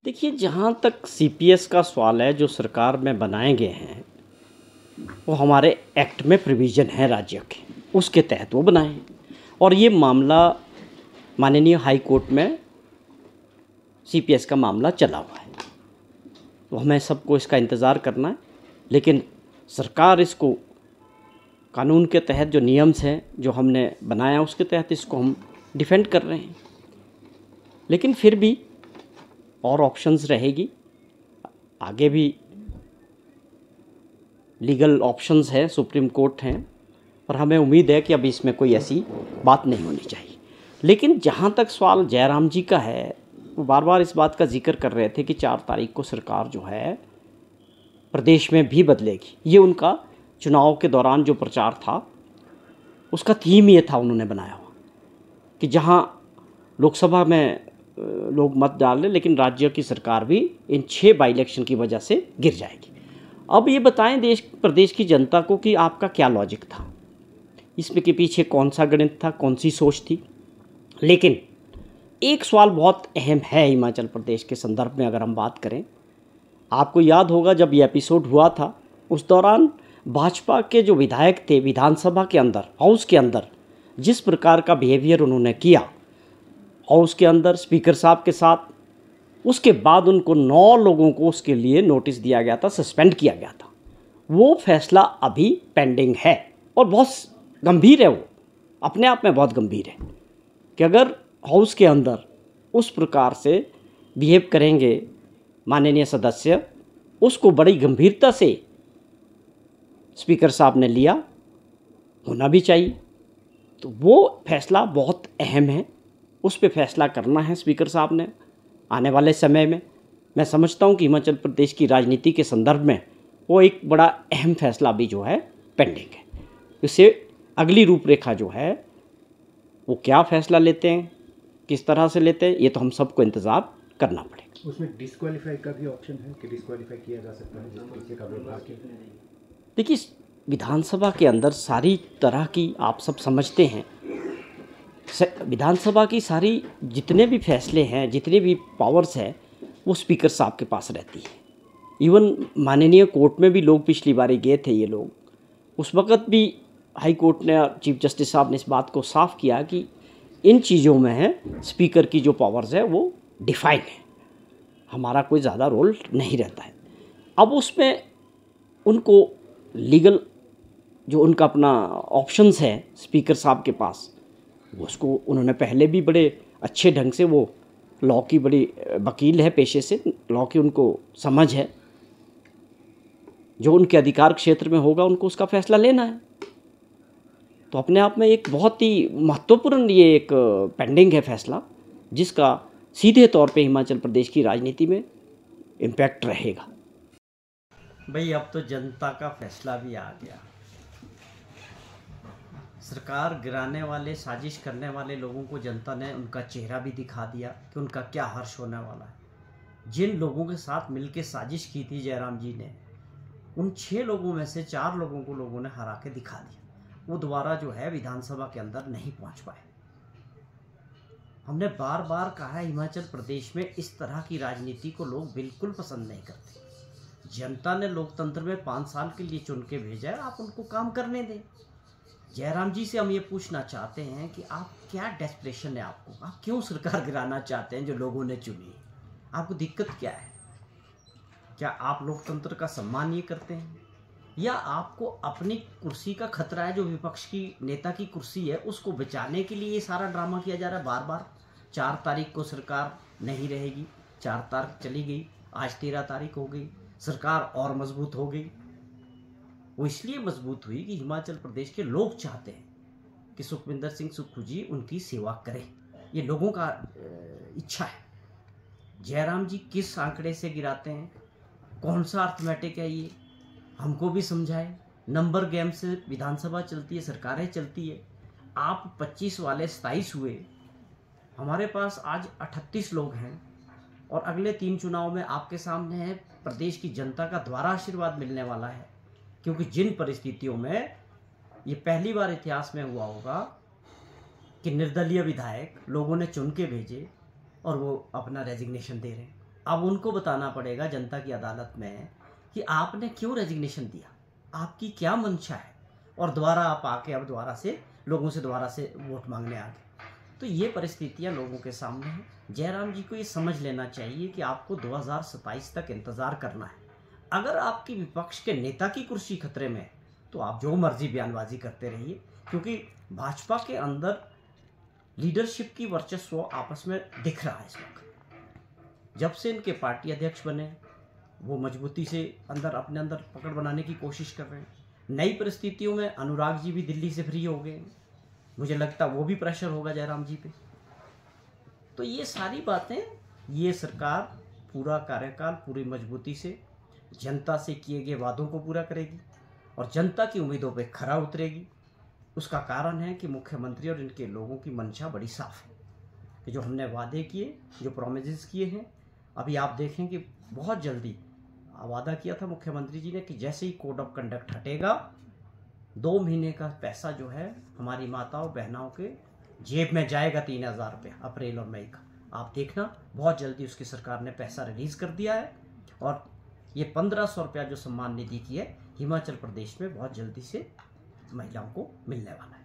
देखिए, जहाँ तक सीपीएस का सवाल है, जो सरकार में बनाए गए हैं, वो हमारे एक्ट में प्रोविज़न है राज्य के, उसके तहत वो बनाए हैं। और ये मामला माननीय हाई कोर्ट में सीपीएस का मामला चला हुआ है, तो हमें सबको इसका इंतज़ार करना है। लेकिन सरकार इसको कानून के तहत जो नियम्स हैं, जो हमने बनाया, उसके तहत इसको हम डिफेंड कर रहे हैं। लेकिन फिर भी और ऑप्शंस रहेगी, आगे भी लीगल ऑप्शंस हैं, सुप्रीम कोर्ट हैं, और हमें उम्मीद है कि अब इसमें कोई ऐसी बात नहीं होनी चाहिए। लेकिन जहाँ तक सवाल जयराम जी का है, वो बार बार इस बात का जिक्र कर रहे थे कि 4 तारीख को सरकार जो है प्रदेश में भी बदलेगी। ये उनका चुनाव के दौरान जो प्रचार था, उसका थीम ये था उन्होंने बनाया हुआ कि जहाँ लोकसभा में लोग मत डाल रहे, लेकिन राज्य की सरकार भी इन 6 बाई इलेक्शन की वजह से गिर जाएगी। अब ये बताएं देश प्रदेश की जनता को कि आपका क्या लॉजिक था, इसमें के पीछे कौन सा गणित था, कौन सी सोच थी। लेकिन एक सवाल बहुत अहम है हिमाचल प्रदेश के संदर्भ में अगर हम बात करें। आपको याद होगा जब ये एपिसोड हुआ था, उस दौरान भाजपा के जो विधायक थे विधानसभा के अंदर, हाउस के अंदर, जिस प्रकार का बिहेवियर उन्होंने किया हाउस के अंदर स्पीकर साहब के साथ, उसके बाद उनको 9 लोगों को उसके लिए नोटिस दिया गया था, सस्पेंड किया गया था। वो फैसला अभी पेंडिंग है और बहुत गंभीर है। वो अपने आप में बहुत गंभीर है कि अगर हाउस के अंदर उस प्रकार से बिहेव करेंगे माननीय सदस्य, उसको बड़ी गंभीरता से स्पीकर साहब ने लिया, होना भी चाहिए। तो वो फैसला बहुत अहम है, उस पर फैसला करना है स्पीकर साहब ने आने वाले समय में। मैं समझता हूँ कि हिमाचल प्रदेश की राजनीति के संदर्भ में वो एक बड़ा अहम फैसला भी जो है पेंडिंग है। इससे अगली रूपरेखा जो है वो क्या फैसला लेते हैं, किस तरह से लेते हैं, ये तो हम सबको इंतज़ार करना पड़ेगा। उसमें डिस्क्वालीफाई का भी ऑप्शन है कि डिस्क्वालीफाई किया जा सकता है जिस पीछे का विभाग है। देखिए, विधानसभा के अंदर सारी तरह की, आप सब समझते हैं, विधानसभा की सारी जितने भी फैसले हैं, जितने भी पावर्स हैं, वो स्पीकर साहब के पास रहती है। इवन माननीय कोर्ट में भी लोग पिछली बार गए थे, ये लोग, उस वक़्त भी हाई कोर्ट ने, चीफ जस्टिस साहब ने इस बात को साफ किया कि इन चीज़ों में है स्पीकर की जो पावर्स है वो डिफाइन है, हमारा कोई ज़्यादा रोल नहीं रहता है। अब उसमें उनको लीगल जो उनका अपना ऑप्शंस है स्पीकर साहब के पास, उसको उन्होंने पहले भी बड़े अच्छे ढंग से, वो लॉ की बड़ी वकील है पेशे से, लॉ की उनको समझ है, जो उनके अधिकार क्षेत्र में होगा उनको उसका फैसला लेना है। तो अपने आप में एक बहुत ही महत्वपूर्ण ये एक पेंडिंग है फैसला, जिसका सीधे तौर पे हिमाचल प्रदेश की राजनीति में इम्पैक्ट रहेगा। भाई, अब तो जनता का फैसला भी आ गया। सरकार गिराने वाले, साजिश करने वाले लोगों को जनता ने उनका चेहरा भी दिखा दिया कि उनका क्या हर्ष होने वाला है। जिन लोगों के साथ मिलकर साजिश की थी जयराम जी ने, उन 6 लोगों में से 4 लोगों को लोगों ने हरा के दिखा दिया। वो दोबारा जो है विधानसभा के अंदर नहीं पहुंच पाए। हमने बार बार कहा है, हिमाचल प्रदेश में इस तरह की राजनीति को लोग बिल्कुल पसंद नहीं करते। जनता ने लोकतंत्र में 5 साल के लिए चुन के भेजा है, आप उनको काम करने दें। जयराम जी से हम ये पूछना चाहते हैं कि आप क्या डेस्परेशन है आपको, आप क्यों सरकार गिराना चाहते हैं जो लोगों ने चुनी, आपको दिक्कत क्या है? क्या आप लोकतंत्र का सम्मान ये करते हैं, या आपको अपनी कुर्सी का खतरा है, जो विपक्ष की नेता की कुर्सी है उसको बचाने के लिए ये सारा ड्रामा किया जा रहा है बार बार? 4 तारीख को सरकार नहीं रहेगी, 4 तारीख चली गई, आज 13 तारीख हो गई, सरकार और मजबूत हो गई। वो इसलिए मजबूत हुई कि हिमाचल प्रदेश के लोग चाहते हैं कि सुखविंदर सिंह सुक्खू जी उनकी सेवा करें, ये लोगों का इच्छा है। जयराम जी किस आंकड़े से गिराते हैं, कौन सा अर्थमेटिक है, ये हमको भी समझाए। नंबर गेम से विधानसभा चलती है, सरकारें चलती है। आप 25 वाले 27 हुए, हमारे पास आज 38 लोग हैं, और अगले 3 चुनाव में आपके सामने है, प्रदेश की जनता का द्वारा आशीर्वाद मिलने वाला है। क्योंकि जिन परिस्थितियों में ये पहली बार इतिहास में हुआ होगा कि निर्दलीय विधायक लोगों ने चुन के भेजे और वो अपना रेजिग्नेशन दे रहे हैं, अब उनको बताना पड़ेगा जनता की अदालत में कि आपने क्यों रेजिग्नेशन दिया, आपकी क्या मंशा है, और दोबारा आप आके अब दोबारा से लोगों से दोबारा से वोट मांगने आ गए। तो ये परिस्थितियां लोगों के सामने हैं। जयराम जी को ये समझ लेना चाहिए कि आपको 2027 तक इंतज़ार करना है। अगर आपकी विपक्ष के नेता की कुर्सी खतरे में है तो आप जो मर्जी बयानबाजी करते रहिए, क्योंकि भाजपा के अंदर लीडरशिप की वर्चस्व आपस में दिख रहा है इस वक्त। जब से इनके पार्टी अध्यक्ष बने वो मजबूती से अपने अंदर पकड़ बनाने की कोशिश कर रहे हैं। नई परिस्थितियों में अनुराग जी भी दिल्ली से फ्री हो गए, मुझे लगता वो भी प्रेशर होगा जयराम जी पे। तो ये सारी बातें, ये सरकार पूरा कार्यकाल पूरी मजबूती से जनता से किए गए वादों को पूरा करेगी और जनता की उम्मीदों पे खरा उतरेगी। उसका कारण है कि मुख्यमंत्री और इनके लोगों की मंशा बड़ी साफ है कि जो हमने वादे किए, जो प्रोमिस किए हैं, अभी आप देखें कि बहुत जल्दी वादा किया था मुख्यमंत्री जी ने कि जैसे ही कोड ऑफ कंडक्ट हटेगा 2 महीने का पैसा जो है हमारी माताओं बहनाओं के जेब में जाएगा, 3000 रुपये अप्रैल और मई का। आप देखना बहुत जल्दी उसकी सरकार ने पैसा रिलीज़ कर दिया है और ये 1500 रुपया जो सम्मान निधि की है हिमाचल प्रदेश में बहुत जल्दी से महिलाओं को मिलने वाला है।